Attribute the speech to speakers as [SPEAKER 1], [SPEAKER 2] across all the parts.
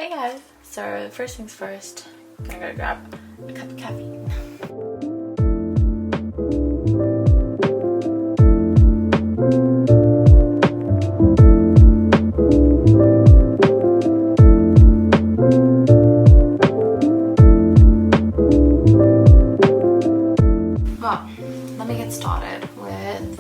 [SPEAKER 1] Hey guys, so first things first, I'm gonna go grab a cup of caffeine. Well, let me get started with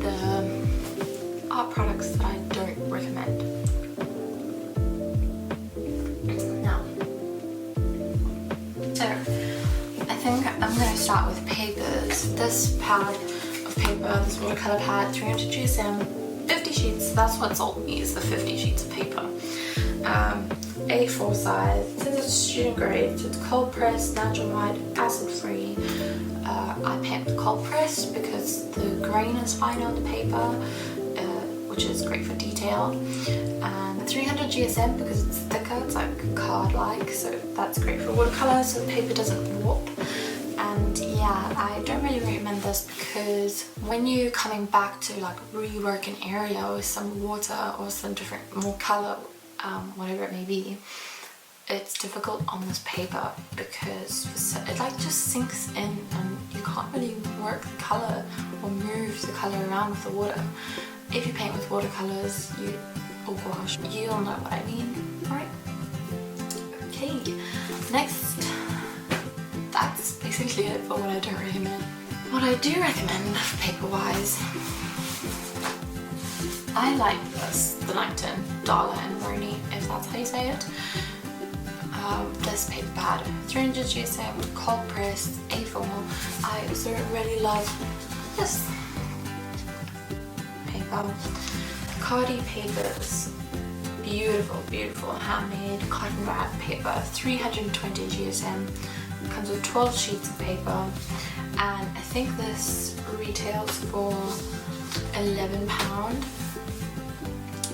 [SPEAKER 1] the art products that I don't recommend. So, I think I'm going to start with papers. This pad of paper, this watercolor pad, 300 GSM, 50 sheets, that's what sold me, is the 50 sheets of paper. A4 size, since it's student grade, so it's cold pressed, natural white, acid free. I picked cold pressed because the grain is fine on the paper, which is great for detail. And 300 GSM because it's thicker, it's like card-like, so that's great for watercolor, so the paper doesn't warp. And yeah, I don't really recommend this because when you're coming back to like rework an area with some water or some different, more color, whatever it may be, it's difficult on this paper because it like just sinks in and you can't really work the color or move the color around with the water. If you paint with watercolors, oh gosh, you'll know what I mean, right? Okay, next, that's basically it for what I don't recommend. What I do recommend paper-wise, I like this, the Langton, Darla and Roni, if that's how you say it. This paper pad, 300 GSM, cold pressed, A4. I also really love this paper. Cardi papers, beautiful, beautiful handmade cotton wrap paper, 320 GSM, comes with 12 sheets of paper, and I think this retails for £11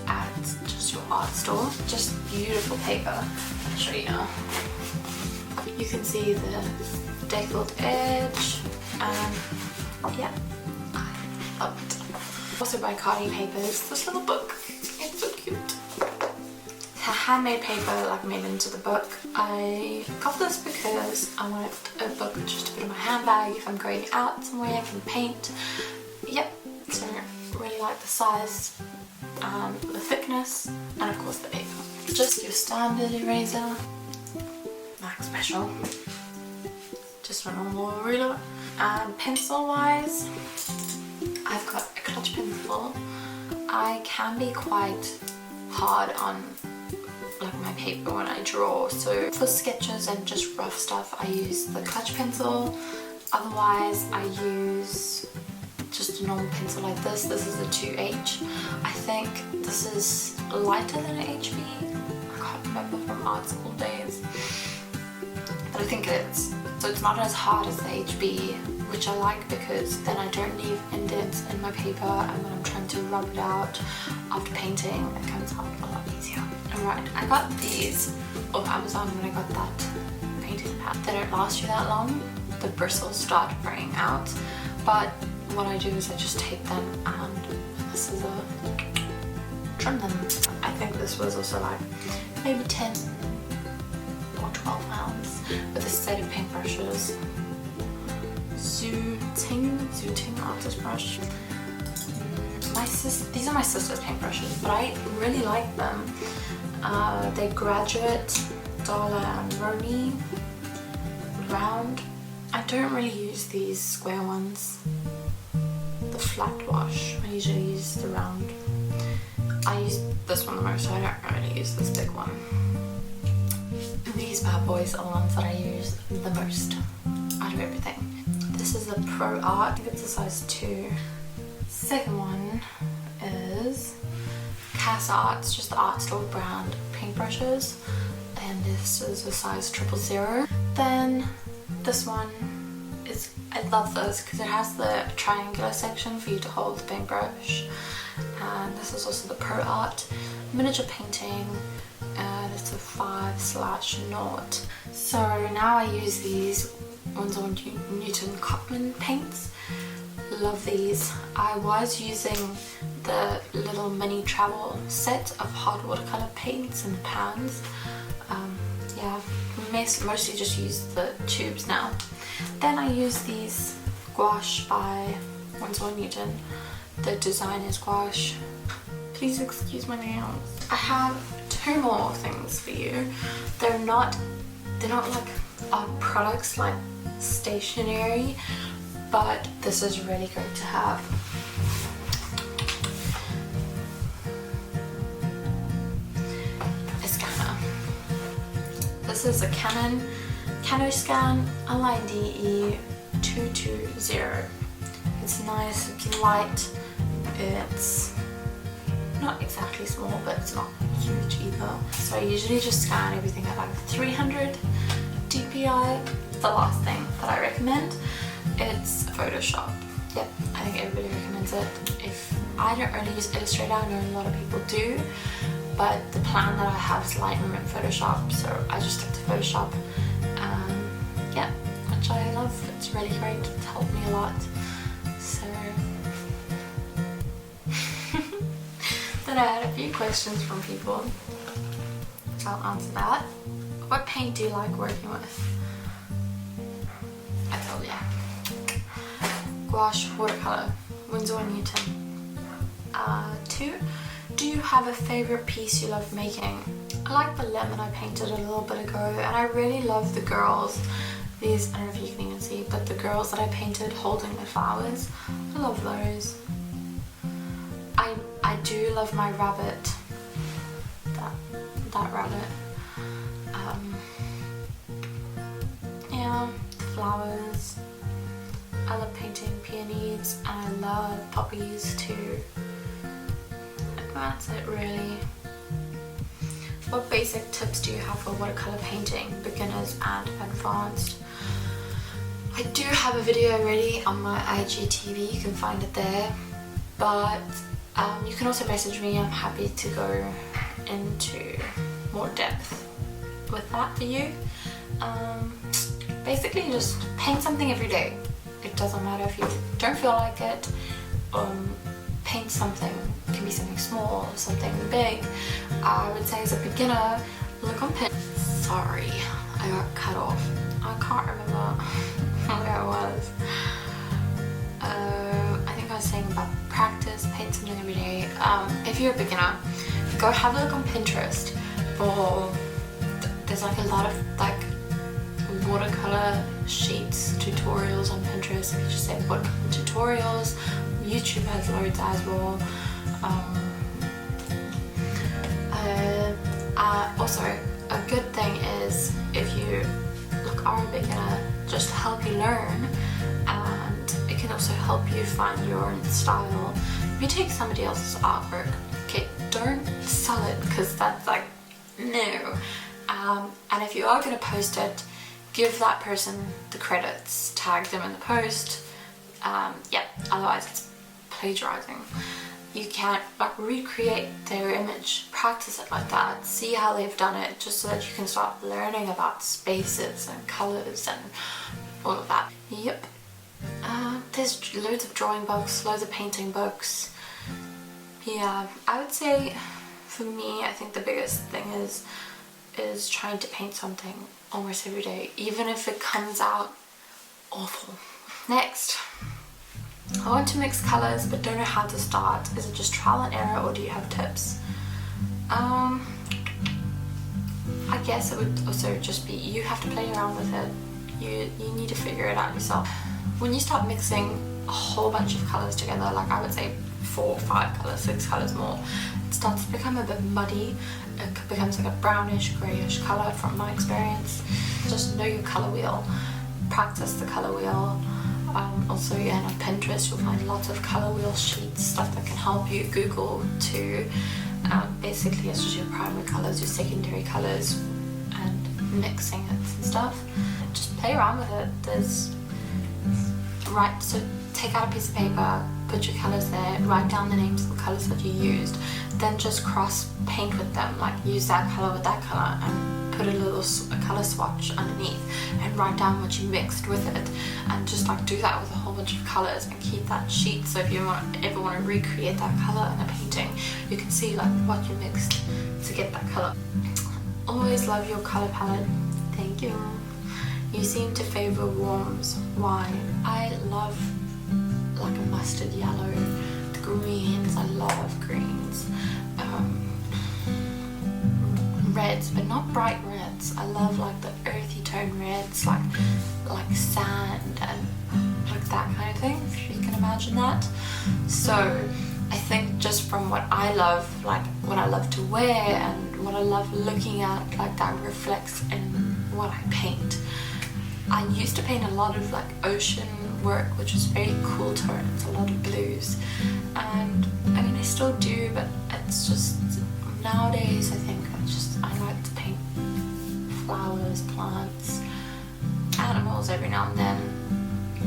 [SPEAKER 1] at just your art store. Just beautiful paper. I'll show you now. You can see the deckled edge, and yeah, I love it. Also by Cardi Papers, this little book, it's so cute. It's a handmade paper like made into the book. I got this because I wanted a book just to put in my handbag if I'm going out somewhere, I can paint. Yep, so I really like the size and the thickness, and of course the paper. Just your standard eraser, Max Special, just a normal ruler. And pencil wise, I've got a clutch pencil. I can be quite hard on like my paper when I draw, so for sketches and just rough stuff I use the clutch pencil. Otherwise I use just a normal pencil like this. This is a 2H. I think this is lighter than an HB. I can't remember from art school days, but I think it is. So it's not as hard as the HB, which I like because then I don't leave indents in my paper, and when I'm trying to rub it out after painting, it comes out a lot easier. Alright, I got these off Amazon when I got that painting pad. They don't last you that long. The bristles start fraying out, but what I do is I just take them and this is a trim them. I think this was also like maybe 10 or 12 pounds with a set of paintbrushes. Zooting artist brush. These are my sister's paintbrushes, but I really like them. They're Graduate, Darla and Roni, round. I don't really use these square ones, the flat wash. I usually use the round. I use this one the most, so I don't really use this big one. These bad boys are the ones that I use the most out of everything. This is a Pro Art, I think it's a size 2. Second one is Cass Art, it's just the art store brand paintbrushes, and this is a size 000. Then this one is, I love this because it has the triangular section for you to hold the paintbrush, and this is also the Pro Art miniature painting, and it's a 5/0. So now I use these ones on Newton Cotman paints. Love these. I was using the little mini travel set of hard watercolor paints and pans. Yeah, mostly just use the tubes now. Then I use these gouache by Winsor & Newton. The design is gouache. Please excuse my nails. I have two more things for you. They're not like products, like stationery, but this is really great to have. A scanner. This is a Canon CanoScan LIDE 220. It's nice, it's light, it's not exactly small, but it's not huge either. So I usually just scan everything at like 300 dpi. The last thing that I recommend, it's Photoshop. Yep, I think everybody recommends it. If I don't really use Illustrator, I know a lot of people do, but the plan that I have is Lightroom and Photoshop, so I just stick to Photoshop. Yeah, which I love. It's really great. It's helped me a lot. So then I had a few questions from people, so I'll answer that. What paint do you like working with? I told you. Gouache, watercolor, Winsor & Newton. 2. Do you have a favorite piece you love making? I like the lemon I painted a little bit ago, and I really love the girls. These, I don't know if you can even see, but the girls that I painted holding the flowers. I love those. I do love my rabbit. That rabbit. Yeah, the flowers. I love painting peonies, and I love poppies too. That's it really. What basic tips do you have for watercolor painting, beginners and advanced? I do have a video ready on my IGTV, you can find it there, but you can also message me. I'm happy to go into more depth with that for you. Basically just paint something every day. It doesn't matter if you don't feel like it. Paint something. It can be something small or something big. I would say as a beginner, look on Pinterest. Sorry, I got cut off. I can't remember where I was. I think I was saying about practice, paint something every day. If you're a beginner, go have a look on Pinterest for, there's like a lot of like watercolor sheets, tutorials on Pinterest. If you just say watercolor tutorials, YouTube has loads as well. Also, a good thing is if you are a beginner, just to help you learn, and it can also help you find your own style. If you take somebody else's artwork, okay, don't sell it, because that's like, no. And if you are going to post it, give that person the credits, tag them in the post. Yeah, otherwise it's plagiarizing. You can't like recreate their image, practice it like that, see how they've done it, just so that you can start learning about spaces and colors and all of that. Yep. There's loads of drawing books, loads of painting books. Yeah, I would say for me, I think the biggest thing is trying to paint something almost every day, even if it comes out awful. Next. I want to mix colours but don't know how to start. Is it just trial and error, or do you have tips? I guess it would also just be, you have to play around with it. You need to figure it out yourself. When you start mixing a whole bunch of colours together, like I would say 4, 5 colours, 6 colours more, it starts to become a bit muddy. It becomes like a brownish, greyish colour from my experience. Just know your colour wheel. Practice the colour wheel. Also, yeah, on Pinterest you'll find lots of colour wheel sheets, stuff that can help you. Google too. Basically it's just your primary colours, your secondary colours, and mixing it and stuff. Just play around with it. So take out a piece of paper, put your colours there, write down the names of the colours that you used, then just cross paint with them, like use that colour with that colour and put a colour swatch underneath and write down what you mixed with it, and just like do that with a whole bunch of colours and keep that sheet, so if you ever want to recreate that colour in a painting, you can see like what you mixed to get that colour. Always love your colour palette. Thank you. You seem to favour warms. Why? I love like a mustard yellow, the greens, I love greens, reds, but not bright reds. I love like the earthy tone reds, like sand and like that kind of thing, if you can imagine that. So I think just from what I love, like what I love to wear and what I love looking at, like that reflects in what I paint. I used to paint a lot of like ocean work, which was very cool tones, a lot of blues, and I mean I still do, but it's just nowadays I think I like to paint flowers, plants, animals every now and then.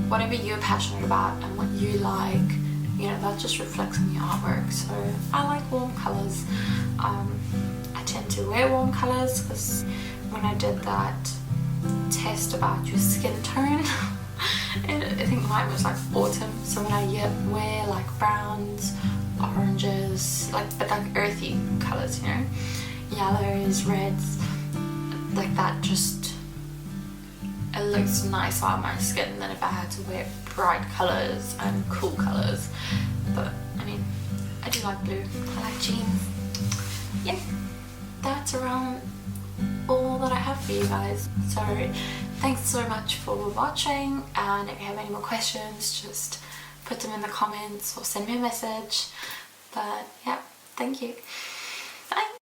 [SPEAKER 1] Whatever you're passionate about and what you like, you know, that just reflects on your artwork. So I like warm colours. I tend to wear warm colours because when I did that test about your skin tone, and I think mine was like autumn, so when I wear like browns, oranges, but like earthy colours, you know, yellows, reds, like that, just it looks nicer on my skin than if I had to wear bright colours and cool colours. But I mean, I do like blue, I like jeans. Yeah, that's around all that I have for you guys. So thanks so much for watching, and if you have any more questions, just put them in the comments or send me a message. But yeah, thank you. Bye.